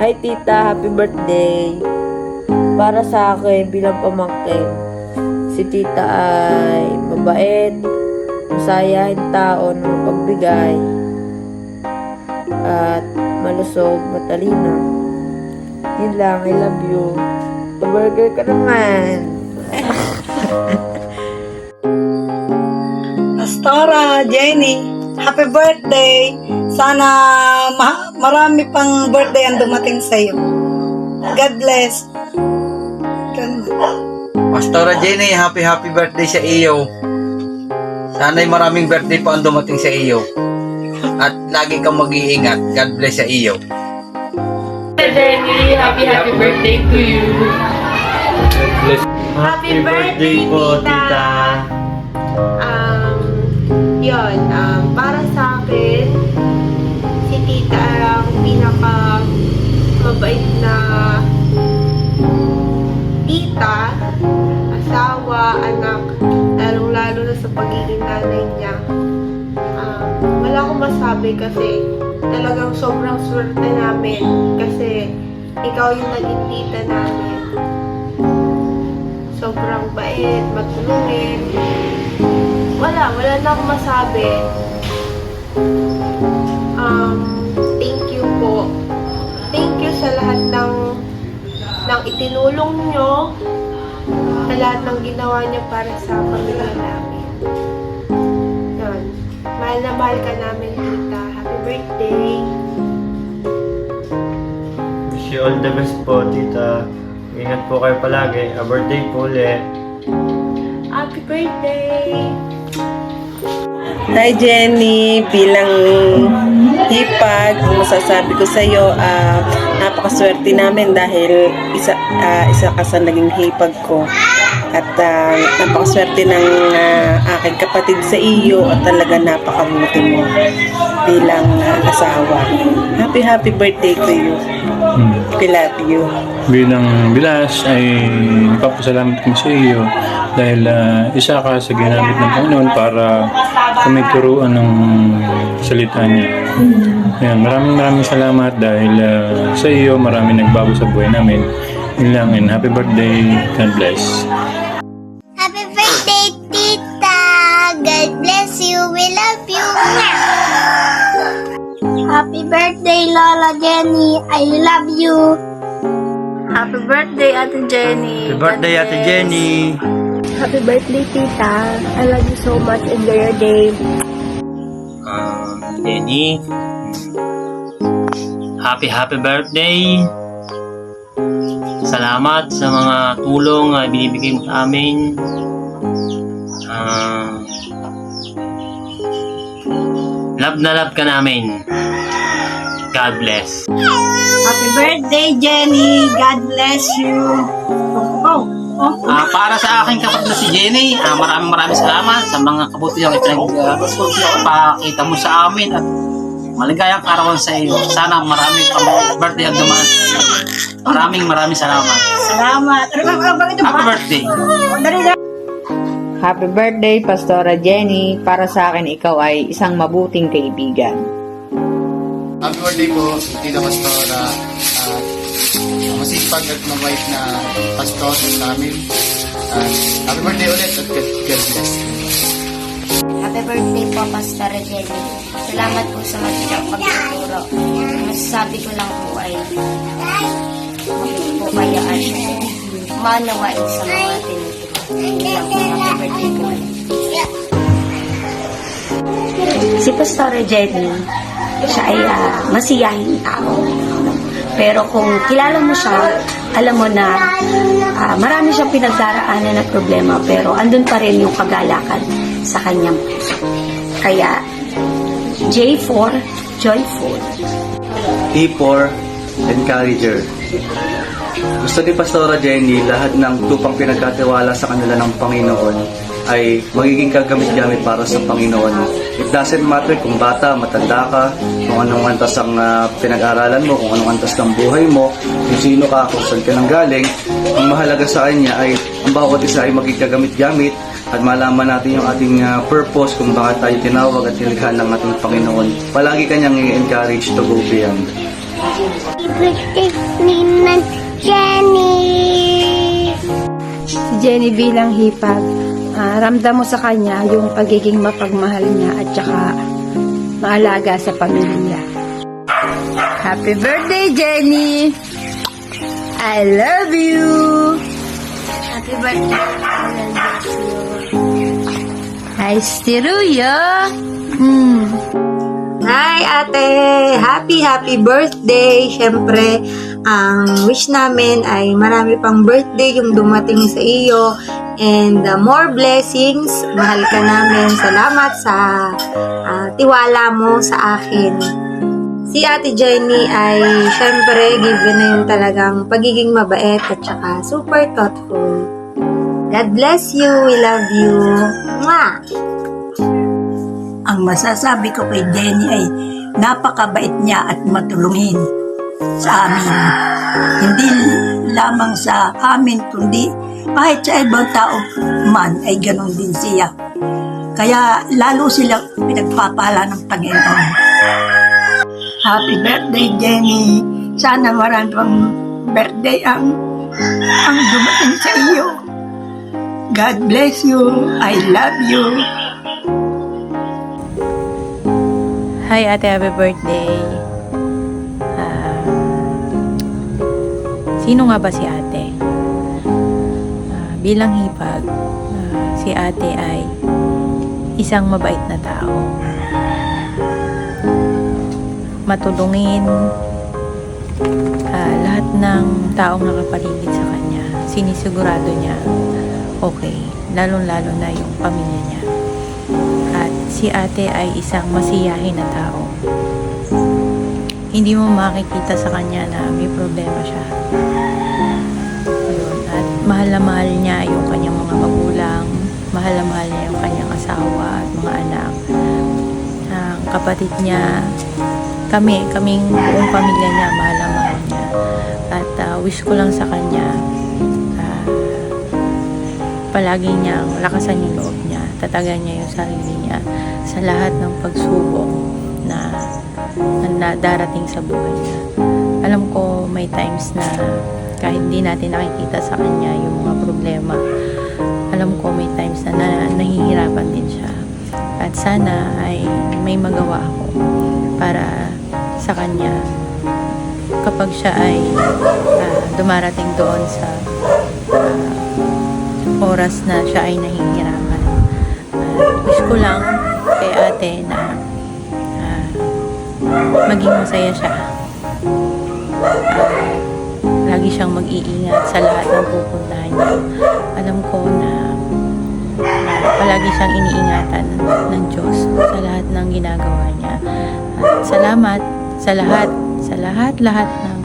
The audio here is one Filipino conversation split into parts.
Hi tita, happy birthday. Para sa akin bilang pamangkin, si tita ay mabait, masayahin tao na mapagbigay, at malusog, matalino. Yun lang, I love you. Pa-burger ka naman. Pastora Jenny, happy birthday! Sana marami pang birthday ang dumating sa iyo. God bless. Pastora Jenny, happy birthday sa iyo. Sana'y maraming birthday pa ang dumating sa iyo. At lagi kang mag-iingat. God bless sa iyo. Jenny, happy birthday to you. Happy birthday po, tita. Para sa akin, si tita ang pinaka mabait na tita, asawa, anak, lalong-lalo na sa pagiging nanay niya. Wala akong masabi kasi talagang sobrang swerte namin kasi ikaw yung naging tita namin. Sobrang bait, matulungin. Wala na akong masabi. Thank you po. Thank you sa lahat ng itinulong nyo, sa lahat ng ginawa nyo para sa pamilya namin. Yun. Mahal na mahal ka namin, tita. Happy birthday. Wish you all the best po, tita. Ingat po kayo palagi. A birthday po ulit. Happy birthday! Hi Jenny, bilang hipag, masasabi ko sa iyo, napakaswerte namin dahil isa ka sa naging hipag ko. At napakaswerte ng aking kapatid sa iyo at talaga napakabuti mo bilang asawa. Happy birthday to you. I love you. Bilang bilas ay nagpapasalamat kami sa iyo dahil isa ka sa ginamit ng Panginoon para kami turuan ng salita niya. Ayan, maraming salamat dahil sa iyo marami nagbago sa buhay namin. Yun lang, and happy birthday. God bless. Happy birthday, tita! God bless you. We love you. Happy birthday, Lola Jenny. I love you. Happy birthday, Ate Jenny. Happy birthday, Ate Jenny. Happy birthday, tita. I love you so much. Enjoy your day. Jenny, happy birthday. Salamat sa mga tulong na binibigay mo sa amin. Love na love ka namin. God bless. Happy birthday, Jenny. God bless you. Para sa aking kapatid na si Jenny, maraming salamat sa mga kabutihang ipakita mo sa amin at maligayang karawan sa iyo. Sana marami pang birthday ang dumaan sa iyo. Maraming salamat. Salamat. Happy birthday. Happy birthday, Pastora Jenny. Para sa akin, ikaw ay isang mabuting kaibigan. Happy birthday po, Tita Pastora. Masipag at mabait na pastor sa amin. Happy birthday ulit at God bless. Happy birthday po, Pastor Jenny. Salamat po sa matigang pagtuturo. Masasabi ko lang po ay po kayo at manawain sa mga tinuturo. Happy birthday po. Si Pastor Jenny, siya ay masiyahing tao. Pero kung kilala mo siya, alam mo na marami siyang pinagdaraanan na problema, pero andun pa rin yung kagalakan sa kanyang puso. Kaya, J4, joyful. E4, encourager. Gusto ni Pastora Jenny, lahat ng tupang pinagkatiwala sa kanila ng Panginoon ay magiging kagamit-gamit para sa Panginoon. It doesn't matter kung bata, matanda ka, kung anong antas ang pinag-aralan mo, kung anong antas ng buhay mo, kung sino ka, kung saan ka nang galing. Ang mahalaga sa kanya ay ang bawat isa ay magiging kagamit-gamit at malaman natin yung ating purpose kung bakit tayo tinawag at nilikha ng ating Panginoon. Palagi kanyang i-encourage to go beyond. Birthday ni Jenny! Si Jenny bilang hipag, ramdam mo sa kanya yung pagiging mapagmahal niya at saka maalaga sa pamilya. Happy birthday, Jenny! I love you! Happy birthday! Nice to you! Hi, ate! Happy birthday! Siyempre, ang wish namin ay marami pang birthday yung dumating sa iyo and more blessings. Mahal ka namin. Salamat sa tiwala mo sa akin. Si Ate Jenny ay siyempre given na yung talagang pagiging mabait at saka super thoughtful. God bless you. We love you. Mwah! Ang masasabi ko kay Jenny ay napakabait niya at matulungin sa amin. Hindi lamang sa amin, kundi kahit sa ibang tao man ay ganon din siya. Kaya lalo silang pinagpapala ng Panginoon. Happy birthday, Jenny! Sana marami pang birthday ang dumating sa iyo. God bless you. I love you. Hi ate, happy birthday. Sino nga ba si ate? Bilang hipag, si ate ay isang mabait na tao. Matulungin, lahat ng taong nakapaligid sa kanya, sinisigurado niya okay, lalong-lalo na yung pamilya niya. At si ate ay isang masiyahin na tao. Hindi mo makikita sa kanya na may problema siya. Ayun. At mahal na mahal niya yung kanyang mga magulang, mahal na mahal niya yung kanyang asawa at mga anak. Ang kapatid niya, kaming buong pamilya niya, mahal na mahal niya. At wish ko lang sa kanya, palagi niyang lakasan yung loob niya, tatagan niya yung sarili niya sa lahat ng pagsubok na darating sa buhay niya. Alam ko may times na kahit hindi natin nakikita sa kanya yung mga problema, alam ko may times na nahihirapan din siya. At sana ay may magawa ako para sa kanya kapag siya ay dumarating doon sa oras na siya ay nahihirapan. Wish ko lang kay ate na maging masaya siya. Lagi siyang mag-iingat sa lahat ng pupuntahan niya. Alam ko na palagi siyang iniingatan ng Diyos sa lahat ng ginagawa niya. At salamat sa lahat ng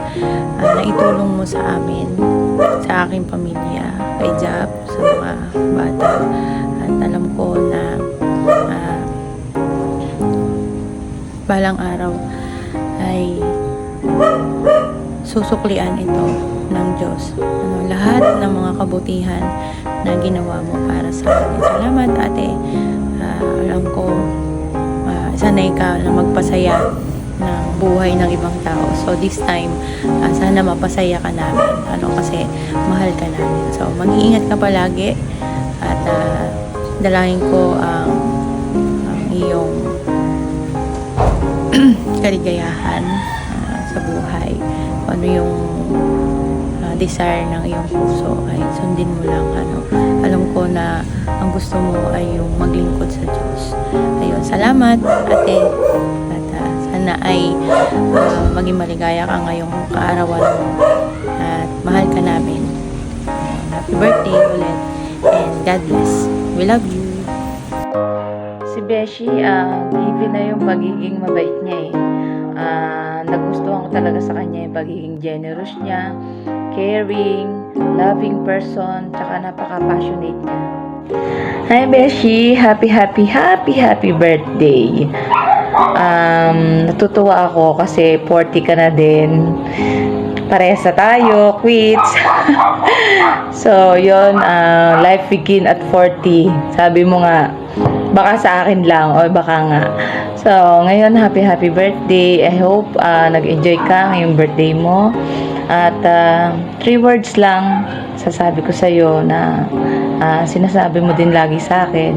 naitulong mo sa amin, sa aking pamilya, kay Jap, sa mga bata. At alam ko na balang araw ay susuklian ito ng Diyos. Lahat ng mga kabutihan na ginawa mo para sa amin. Salamat ate. Alam ko sanay ka na magpasaya ng buhay ng ibang tao. So this time, sana mapasaya ka namin. Kasi mahal ka namin. So mag-iingat ka palagi at dalangin ko ang iyong kaligayahan sa buhay. Kung ano yung desire ng iyong puso ay sundin mo lang. Alam ko na ang gusto mo ay yung maglingkod sa Diyos. Ayun, salamat ate. At sana ay maging maligaya ka ngayong kaarawan mo. At mahal ka namin. Happy birthday ulit. And God bless. We love you. Si Beshi, given na yung pagiging mabait niya nagustuhan ko talaga sa kanya yung pagiging generous niya, caring, loving person, tsaka napaka-passionate niya. Hi Beshi, happy birthday. Natutuwa ako kasi 40 ka na din. Parehas na tayo, quits. So, yun, life begin at 40. Sabi mo nga, baka sa akin lang o baka nga. So, ngayon, happy birthday. I hope nag-enjoy ka ngayong birthday mo. At 3 words lang sasabi ko sa'yo na sinasabi mo din lagi sa akin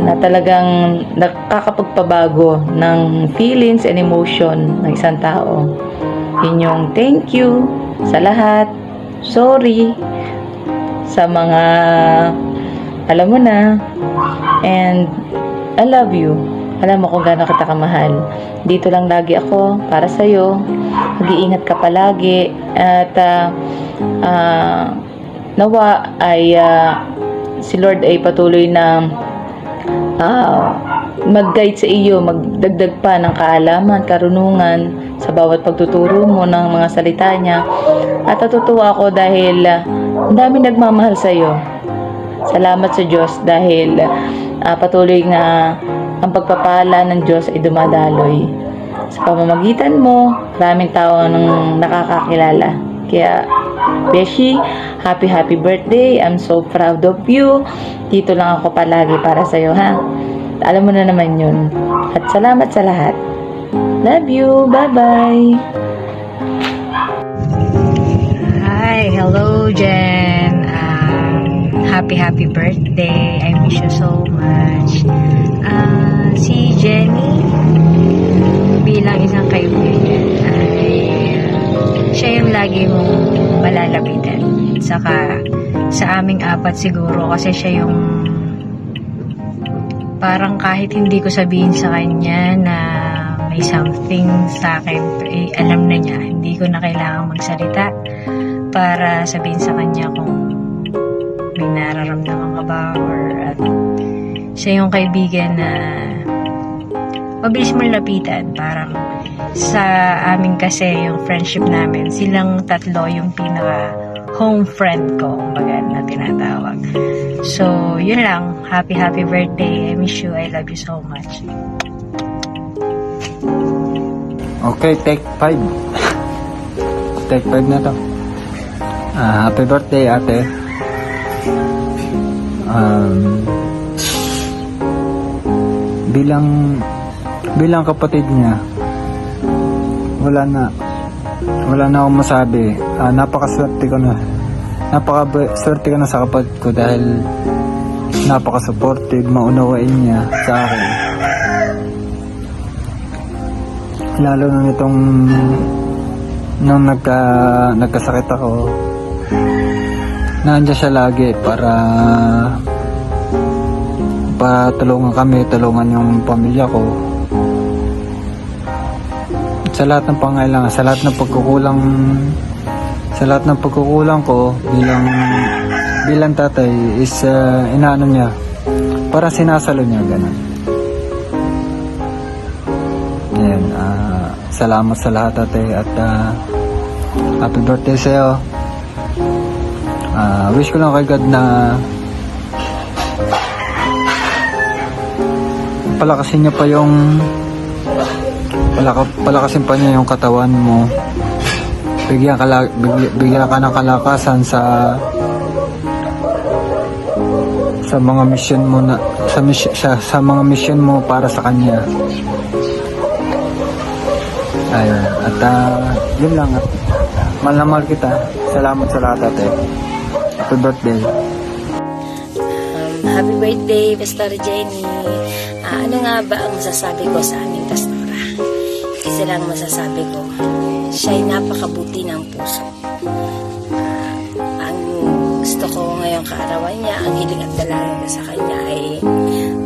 na talagang nakakapagpabago ng feelings and emotion ng isang tao. Yun yung thank you sa lahat. Sorry sa mga alam mo na. And I love you. Alam mo kung gaano kita kamahal. Dito lang lagi ako para sa'yo. Mag-iingat ka palagi. At nawa ay si Lord ay patuloy na mag-guide sa iyo, magdagdag pa ng kaalaman, karunungan sa bawat pagtuturo mo ng mga salita niya. At natutuwa ako dahil ang dami nagmamahal sa iyo. Salamat sa Diyos dahil patuloy na ang pagpapala ng Diyos ay dumadaloy. Sa pamamagitan mo, maraming tao nang nakakakilala. Kaya, Beshi, happy birthday. I'm so proud of you. Dito lang ako palagi para sa'yo, ha? Alam mo na naman yun. At salamat sa lahat. Love you. Bye-bye. Hi, hello Jen. Happy birthday. I miss you so much. Si Jenny bilang isang kaibigan ay siya yung lagi mong malalapitan. Saka sa aming apat siguro kasi siya yung parang kahit hindi ko sabihin sa kanya na may something sa akin, alam na niya. Hindi ko na kailangang magsalita para sabihin sa kanya kung may nararamdaman ka ba or siya yung kaibigan na mabilis mong lapitan. Parang sa amin kasi yung friendship namin, silang tatlo yung pinaka home friend ko, kumbaga na tinatawag. So, yun lang. Happy birthday. I miss you. I love you so much. Okay, take 5. Take 5 na to. Happy birthday, ate. Bilang kapatid niya, wala na akong masabi. Napakaswerte ko na sa kapatid ko dahil napaka-supportive, maunawain niya sa akin. Lalo na nitong nung nagkasakit ako, nandiyan siya lagi para tulungan kami, tulungan yung pamilya ko. Sa lahat ng pangailangan, sa lahat ng pagkukulang ko bilang tatay is inaano niya, para sinasalo niya, ganun. Ayan, salamat sa lahat, ate, at happy birthday sa'yo. Wish ko lang kay God na palakasin niya yung katawan mo, bigyan ka ng kalakasan sa mga mission mo sa mga mission mo para sa kanya. Ayun, at yun lang, mahal na mahal kita. Salamat sa lahat, ate. Happy birthday. Happy birthday, Pastor Jenny. Ano nga ba ang masasabi ko sa aming pastora? Isa lang masasabi ko, siya'y napakabuti ng puso. Ang gusto ko ngayong kaarawan niya, ang hiling at dalangin ko sa kanya ay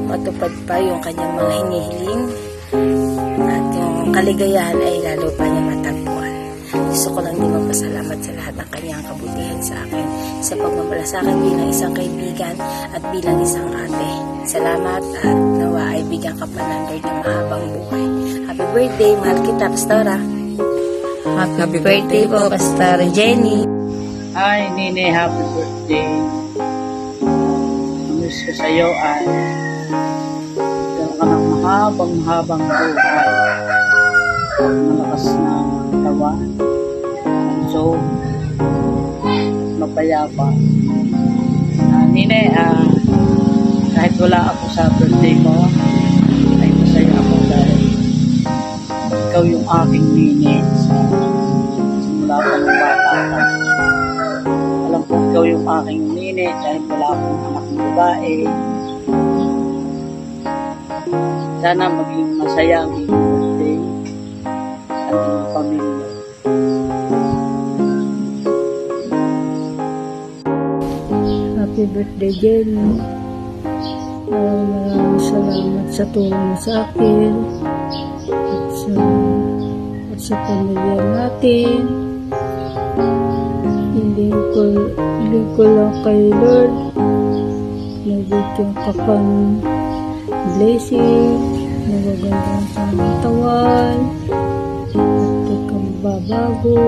matupad pa yung kanyang mga hinihiling at yung kaligayahan ay lalo pa niya matagpuan. Gusto ko lang din magpasalamat sa lahat ng kanyang kabutihan sa akin, sa pagmamalasakit bilang isang kaibigan at bilang isang ate. Salamat at nawa ay bigyan ka pa ng Lord ng mahabang buhay. Happy birthday, mahal kita, Pastora. Happy birthday po, Pastor Jenny. Hi, Nene, happy birthday. Ang wish ko sa'yo ay magkaroon ka ng mahabang buhay. Malakas na katawan. So, mapayapa. Nene, kahit wala ako sa birthday mo, ay masaya ako dahil ikaw yung aking nini. Simula pa ng bata ka. Alam ko ikaw yung aking nini dahil wala akong anak ng babae. Sana maging masaya ang iyong birthday at iyong pamilya. Happy birthday, Jenny. Maraming salamat sa tulong mo sa akin at sa pamilya natin. Hindi ko lang kay Lord nabigyan ka pang blessing, nagagandang pangatawan at ikaw babago.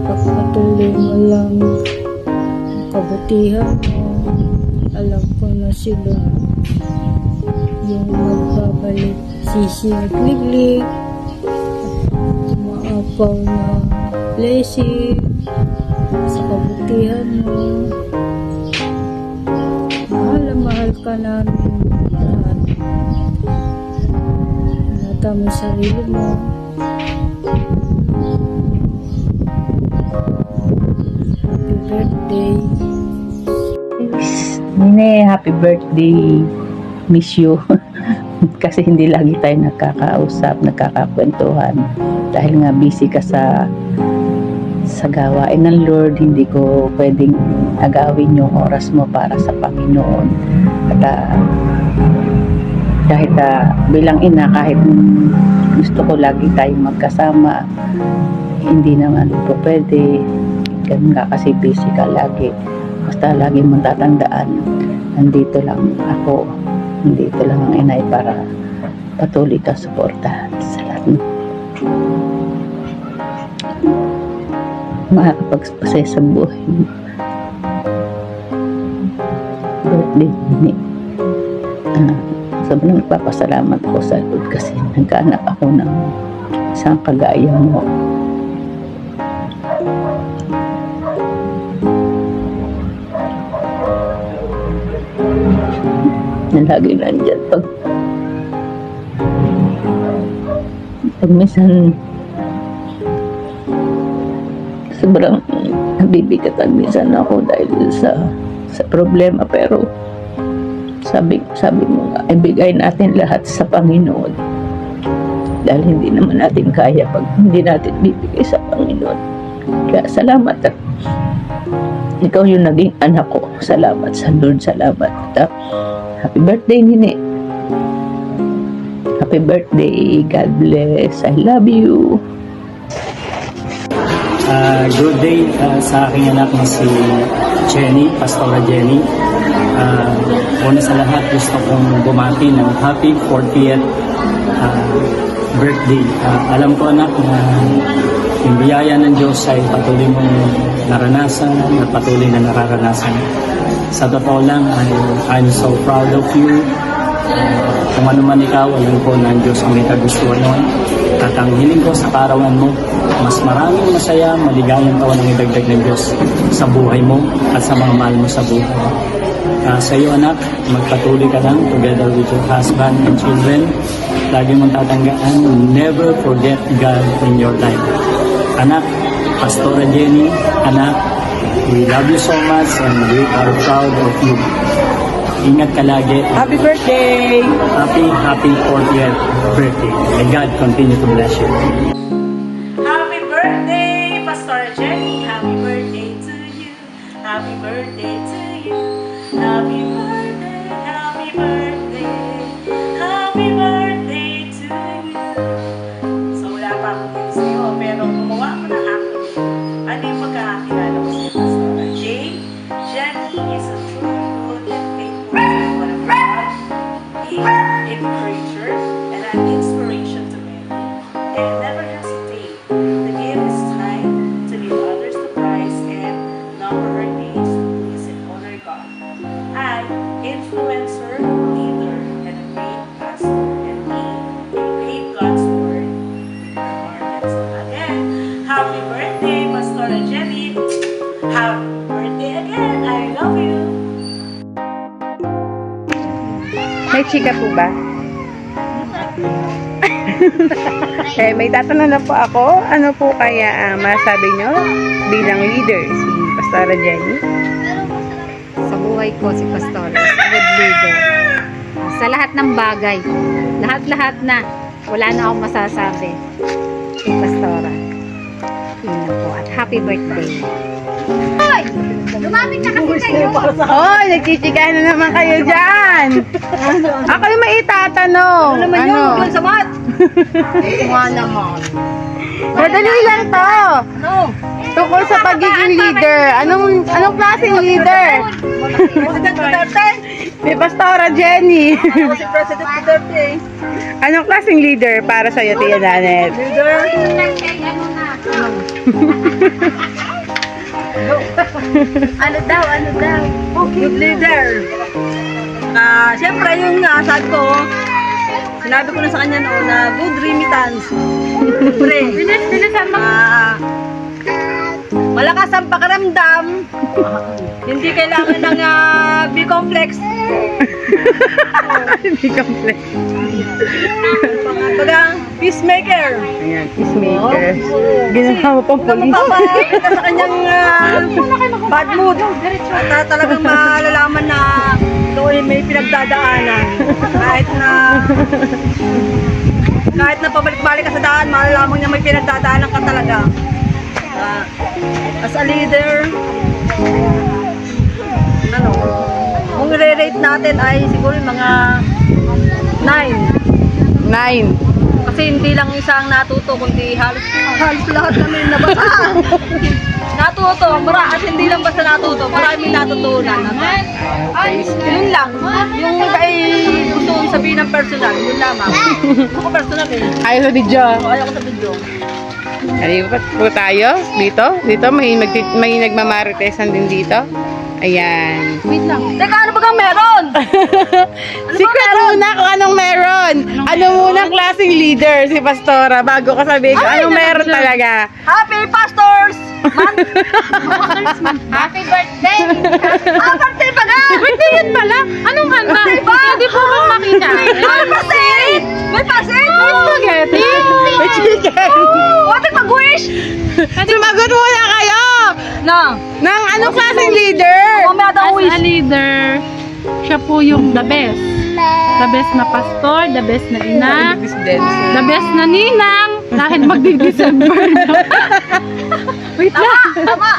Pagpatuloy mo lang ang kabutihan mo. Alam ko na sila yung magbabalik sisi at liglig at umaapaw na blessing sa kabutihan mo. Mahal na mahal ka namin lahat. Nata mo yung sarili mo. Happy birthday. Nene, happy birthday. Miss you. Kasi hindi lagi tayo nakakausap, nakakakwentuhan. Dahil nga busy ka sa gawain ng Lord, hindi ko pwedeng agawin yung oras mo para sa Panginoon. At kahit bilang ina, kahit gusto ko lagi tayong magkasama, hindi naman po pwede. Ganun nga kasi busy ka lagi. Basta lagi mong tatandaan, nandito lang ako, nandito lang ang inay para patuloy ka suportahan sa lahat mo. Makakapagpasaya sa buhay mo. Birthday ni sobrang nagpapasalamat ko sa Lord kasi nagkaanak ako ng isang kagaya mo. Na lagi nandyan pag minsan sobrang nabibigatan minsan ako dahil sa problema, pero sabi mo nga, ibigay natin lahat sa Panginoon dahil hindi naman natin kaya pag hindi natin bibigay sa Panginoon. Kaya salamat at ikaw yung naging anak ko. Salamat sa Lord, salamat. Happy birthday, Nini. Happy birthday. God bless. I love you. Good day sa aking anak na si Jenny, Pastora Jenny. Una sa lahat, gusto kong bumati ng happy 40th birthday. Alam ko, anak, na yung biyaya ng Diyos ay patuloy mong naranasan at patuloy na nararanasan. Sa totoo lang, I'm so proud of you. Kung ano man ikaw, alam ko na ang Diyos ang may kagustuhan nun. At ang hiling ko sa karawan mo, mas maraming masaya, maligayang taon ang idagdag ng Diyos sa buhay mo at sa mga mahal mo sa buhay. Sa iyo, anak, magpatuloy ka lang together with your husband and children. Lagi mong tatandaan, never forget God in your life. Anak, Pastora Jenny, anak, we love you so much and we are proud of you. Ingat ka lagi. Happy birthday! Happy 40th birthday. May God continue to bless you. Happy birthday, Pastor Jenny. Happy birthday to you. Happy birthday to you. Happy birthday, happy birthday. Happy birthday to you. So wala pa akong news sa'yo, pero gumawa ko ng actor. Ano yung pagkakakilala ko si Pastor Jenny? Jenny is a true good and faithful woman of God, a encourager, and an inspiration to many, and never has chika po ba? Eh, may tatanong na po ako. Ano po kaya masabi nyo bilang leader si Pastora Jenny? Sa buhay ko si Pastora, good leader. Sa lahat ng bagay, lahat-lahat na, wala na akong masasabi. Si Pastora. Yun na po. At happy birthday. Hoy! Lumapit na kasi kayo! Hoy, nagchichikahan na naman kayo dyan! Ako yung may itatanong. Ano naman yun? Yun sa mat! Nga naman. Madali lang to. Tungkol sa pagiging leader. Anong klaseng leader? President Duterte! Si Pastora Jenny. Ako si President Duterte. Anong klaseng leader para sa'yo, Tia Janet? Leader! Ano daw? Good leader! Siyempre yung sabi ko, sinabi ko na sa kanya noon na good remittance. Siyempre. Malakas ang pakiramdam. Hindi kailangan ng B-complex. B-complex. Bagang peacemaker. Ayan, peacemaker. Ginawa mo pang police. Mapapakita sa kanyang bad mood. At talagang malalaman na ito ay may pinagdadaanan. Kahit na pabalik-balik ka sa daan, malalaman niya may pinagdadaanan ka talaga. As a leader, kung i-rate natin ay siguro mga 9. 9. Kasi hindi lang isa ang natuto, kundi halos lahat kami nabasa. Natuto, at hindi lang basta natuto, marami natutunan. Yun lang. Yung iba ay gusto kong sabihin ng personal, yun lamang. Ako personal eh. Ayaw sa video. Ayaw ko sa video. Alipat po tayo dito may nagmamaritesan din dito. Ayan. Wait lang. Teka, ano ba kang meron? Secret muna kung anong meron. Ano muna klaseng leader si Pastora bago ka sabihin ko anong meron talaga. Happy Pastors! Happy birthday! Birthday pa na! Birthday yan pala? Anong handa? Pwede po bang makita? May pasit! May pasit! May spaghetti! May chicken. Pwede mag-wish! Sumagot muna kayo! Nang anong klaseng leader? As a leader, siya po yung the best. The best na pastor, the best na ina, the best na ninang, dahil magdi-December na. Wait lang. Tama!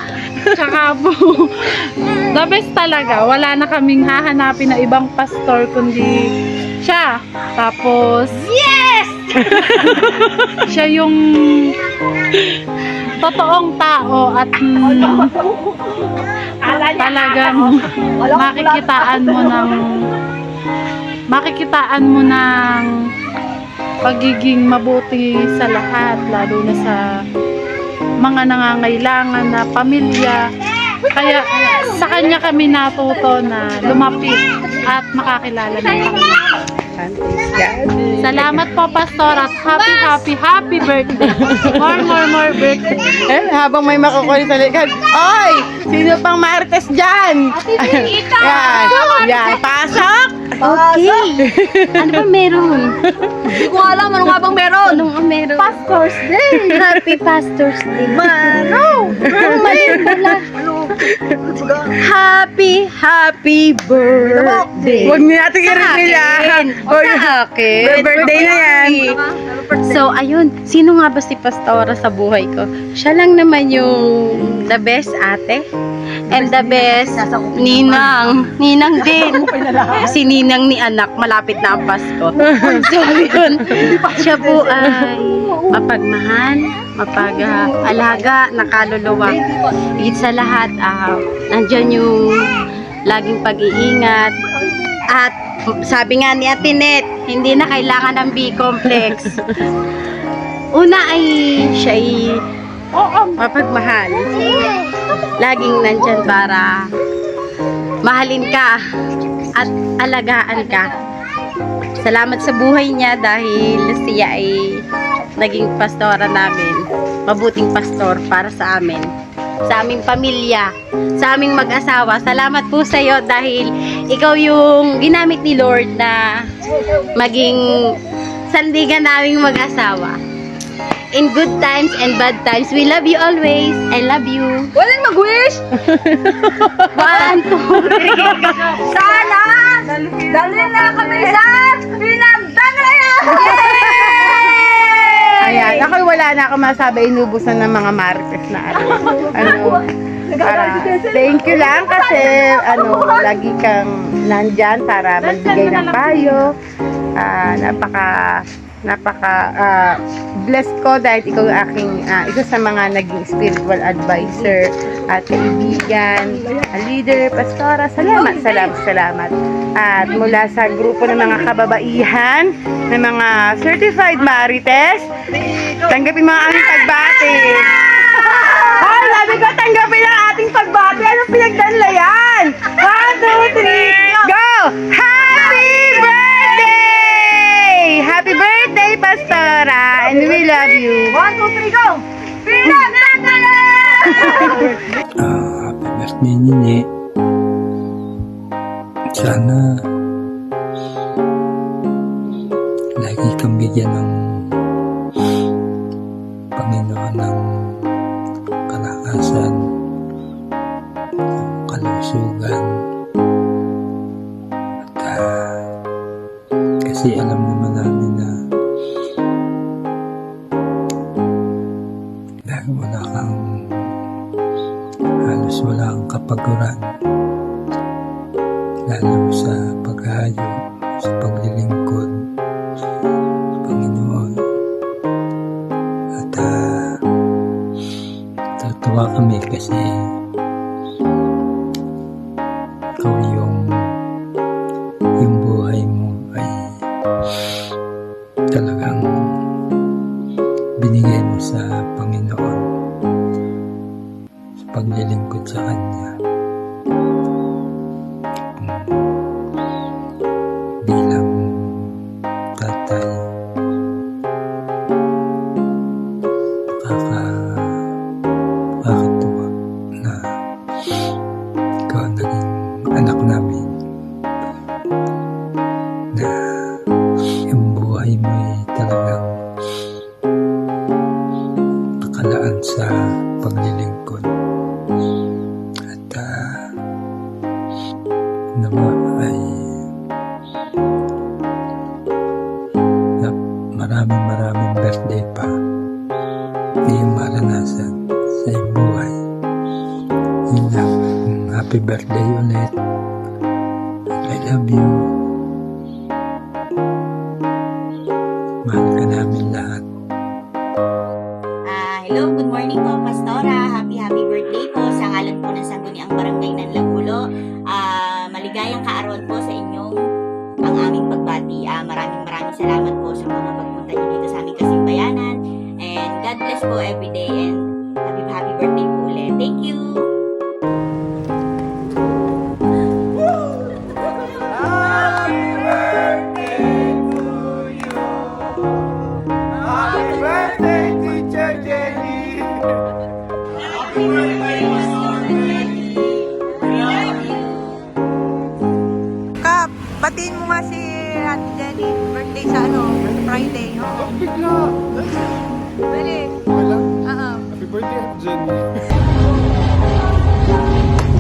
Tsaka po, the best talaga. Wala na kaming hahanapin na ibang pastor kundi siya. Tapos, yes! siya yung totoong tao at talagang makikitaan mo ng pagiging mabuti sa lahat, lalo na sa mga nangangailangan na pamilya. Kaya sa kanya kami natuto na lumapit at makakilala ng Panginoon. Salamat po, Pastor, at happy birthday. More birthday. Habang may makukulit sa likod. Oy! Sino pang marites dyan? Yan, pasok! Okay. Ano ba meron? Hindi ko alam ano nga bang meron. Anong meron? Pastor's Day. Happy Pastor's Day. Mano! Happy birthday! Huwag niyo natin i-reveal yan. Sa akin. Birthday na yan. So, ayun. Sino nga ba si Pastora sa buhay ko? Siya lang naman yung the best ate. And the best ninang. Ninang din. Si ninang ni anak, malapit na ang Pasko. So, yun. Siya po ay mapagmahal, mapag-alaga, nakaluluwa. Higit sa lahat, nandyan yung laging pag-iingat. At sabi nga ni Ate Net, hindi na kailangan ng B-complex. Una ay siya ay mapagmahal. Laging nandyan para mahalin ka at alagaan ka. Salamat sa buhay niya dahil siya ay naging pastora namin. Mabuting pastor para sa amin. sa aming pamilya, sa aming mag-asawa. Salamat po sa iyo dahil ikaw yung ginamit ni Lord na maging sandigan naming mag-asawa. In good times and bad times, we love you always. I love you. Walang mag-wish! 1, 2, 3. Sana! Dalhin na kami sa pinagdanayan! Ayan, ako wala na ako masabi, inubusan ng mga marites na para thank you lang kasi lagi kang nandyan para magbigay ng payo. Napaka blessed ko dahil ikaw aking isa sa mga naging spiritual advisor at kaibigan, leader, pastora. Salamat. At mula sa grupo ng mga kababaihan, ng mga certified marites, tanggapin mga aming pagbati. Ay, sabi ko, tanggapin ang ating pagbati. Anong pinagdanlayan? 1, 2, 3, go! Happy birthday! Happy birthday, Pastora! And we love you. 1, 2, 3, go! Happy birthday, Nini. Sana lagi kang bigyan ng Panginoon ng kalakasan, kalusugan, at kasi alam naman namin na dahil halos wala kang kapaguran, lalo sa paghahayo, sa paglilingkod sa Panginoon. At tutuwa kami kasi ikaw yung buhay mo ay talagang binigay mo sa Panginoon sa paglilingkod sa Kanya. Bilang tatay, nakakatuwa na ikaw ang naging anak namin, na yung buhay mo ay talagang nakalaan sa paglilingkod. At nawa ay maraming birthday pa na yung maranasan sa iyong buhay. Yun lang. Happy birthday ulit. I love you. Mahal ka namin lahat. Hello, good morning po, Pastora. Happy birthday po sa ngalan po ng Sangguniang Barangay ng Lagulo. Maligayang kaarawan po sa inyong ang aming pagbati. Maraming salamat po sa mga pagpunta niyo dito sa aming kasimbayanan. And God bless po every day and happy birthday po ulit. Thank you! Batiin mo nga si Ate Jenny. Birthday sa Friday. Bigla. Bali. Wala. Happy birthday, Ate Jenny.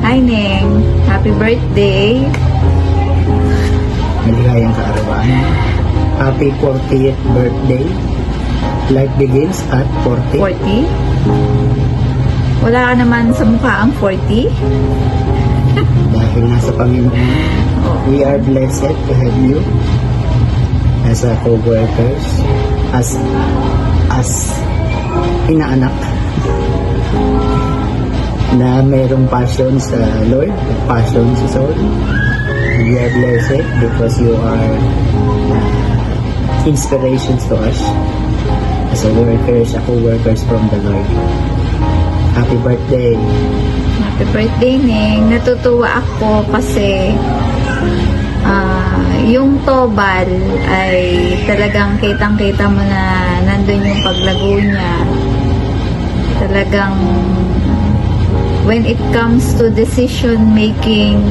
Hi, Neng. Happy birthday. Maligayang kaarawan. Happy 40th birthday. Life begins at 40. 40? Wala ka naman sa mukha ang 40? Dahil nasa Panginoon, we are blessed to have you as a co-workers, as inaanak na mayroong passion sa Lord, passion sa soul. We are blessed because you are inspirations to us as a workers, a co-workers from the Lord. Happy birthday! Happy birthday, Neng. Natutuwa ako kasi yung Tobal ay talagang kitang-kita mo na nandun yung paglago niya. Talagang when it comes to decision making,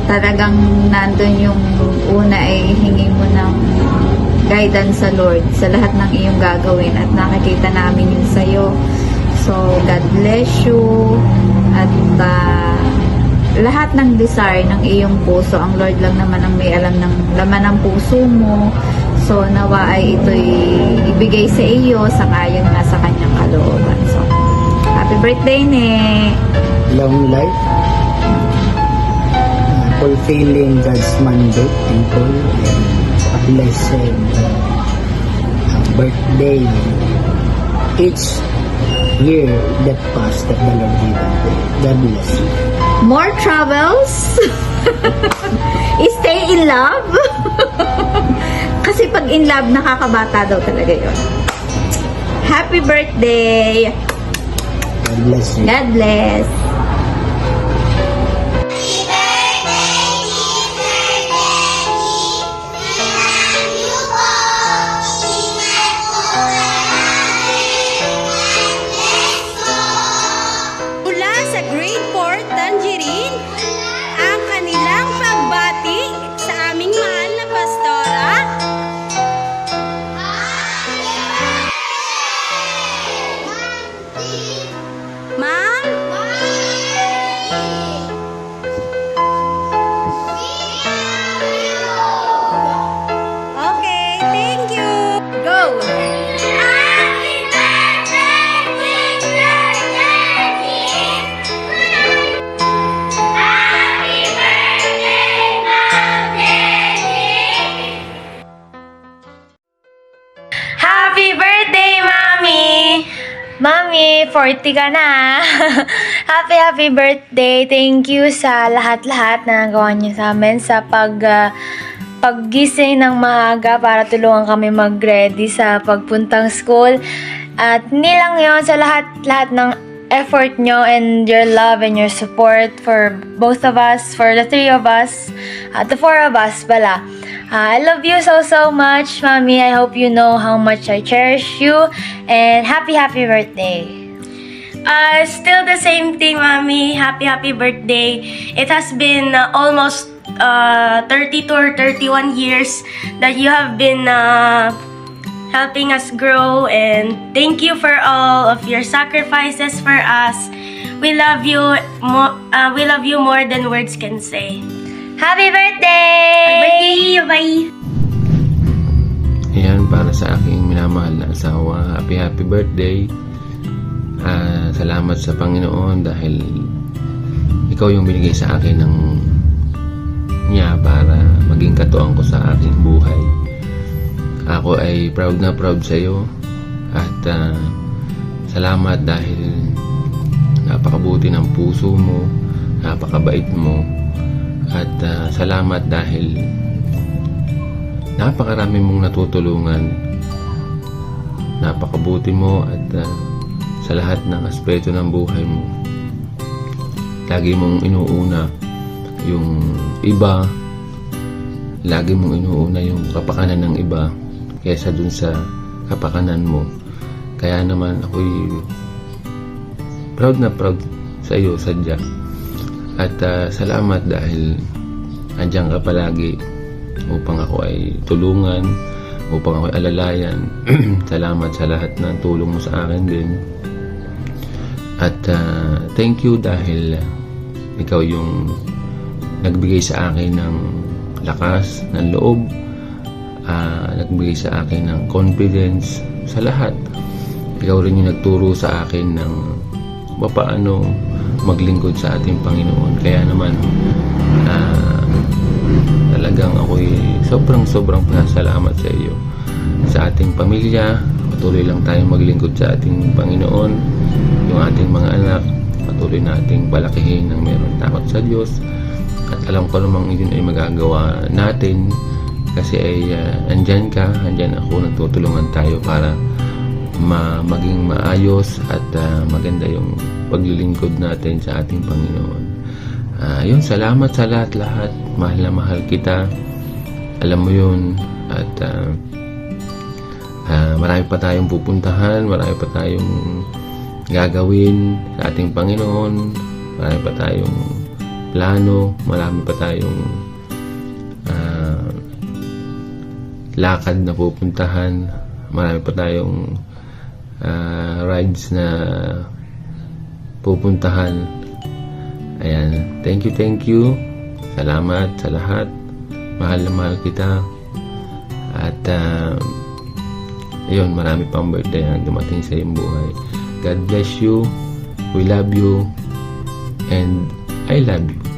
talagang nandun yung una ay hingi mo ng guidance sa Lord sa lahat ng iyong gagawin at nakikita namin yun sa'yo. So, God bless you at lahat ng desire ng iyong puso, ang Lord lang naman ang may alam ng laman ng puso mo. So, nawa ay ito'y ibigay sa iyo sa kayang nasa kanyang kalooban. So, happy birthday, Ne! Long life, fulfilling God's mandate and call, and a blessed birthday each year that passed that the Lord given. God bless you. More travels. Stay in love. Kasi pag in love, nakakabata daw talaga yun. Happy birthday. God bless you. God bless. Mula sa Grade 4 Tangerine, ang kanilang pagbati sa aming mahal na pastora. Ma'am? Okay, thank you. Go! Happy birthday, Mami! Mami, 40 ka na. Happy birthday. Thank you sa lahat-lahat na nagawa niyo sa amin sa paggising ng maaga para tulungan kami mag-ready sa pagpuntang school. At hindi lang yun, sa lahat ng effort nyo and your love and your support for both of us, for the three of us, the four of us pala. I love you so much, Mommy. I hope you know how much I cherish you. And happy birthday. Still the same thing, Mommy. Happy birthday. It has been almost 32 or 31 years that you have been helping us grow, and thank you for all of your sacrifices for us. We love you more than words can say. Happy birthday! Happy birthday! Bye! Ayan, para sa aking minamahal na asawa, happy birthday. Salamat sa Panginoon dahil ikaw yung binigay sa akin ng niya para maging katuwang ko sa aking buhay. Ako ay proud na proud sa iyo at salamat dahil napakabuti ng puso mo, napakabait mo, at salamat dahil napakarami mong natutulungan, napakabuti mo, at sa lahat ng aspeto ng buhay mo lagi mong inuuna yung iba, lagi mong inuuna yung kapakanan ng iba kaysa dun sa kapakanan mo. Kaya naman ako'y proud na proud sa iyo, sadya. At salamat dahil andyan ka palagi upang ako ay tulungan, upang ako ay alalayan. Salamat sa lahat ng tulong mo sa akin din. At thank you dahil ikaw yung nagbigay sa akin ng lakas, ng loob, nagbigay sa akin ng confidence sa lahat. Ikaw rin yung nagturo sa akin ng paano maglingkod sa ating Panginoon. Kaya naman talagang ako'y sobrang pasalamat sa iyo. Sa ating pamilya, patuloy lang tayong maglingkod sa ating Panginoon. Yung ating mga anak, patuloy nating palakihin ng meron takot sa Diyos. At alam ko namang yun ay magagawa natin kasi ay andyan ka, andyan ako, nagtutulungan tayo para maging maayos at maganda yung paglilingkod natin sa ating Panginoon. Yun, salamat sa lahat-lahat. Mahal na mahal kita. Alam mo yun. At marami pa tayong pupuntahan, marami pa tayong gagawin sa ating Panginoon. Marami pa tayong plano, marami pa tayong lakad na pupuntahan, marami pa tayong rides na pupuntahan. Ayan, thank you. Salamat sa lahat. Mahal na mahal kita. At ayun, marami pang birthday ang dumating sa iyong buhay. God bless you. We love you. And I love you.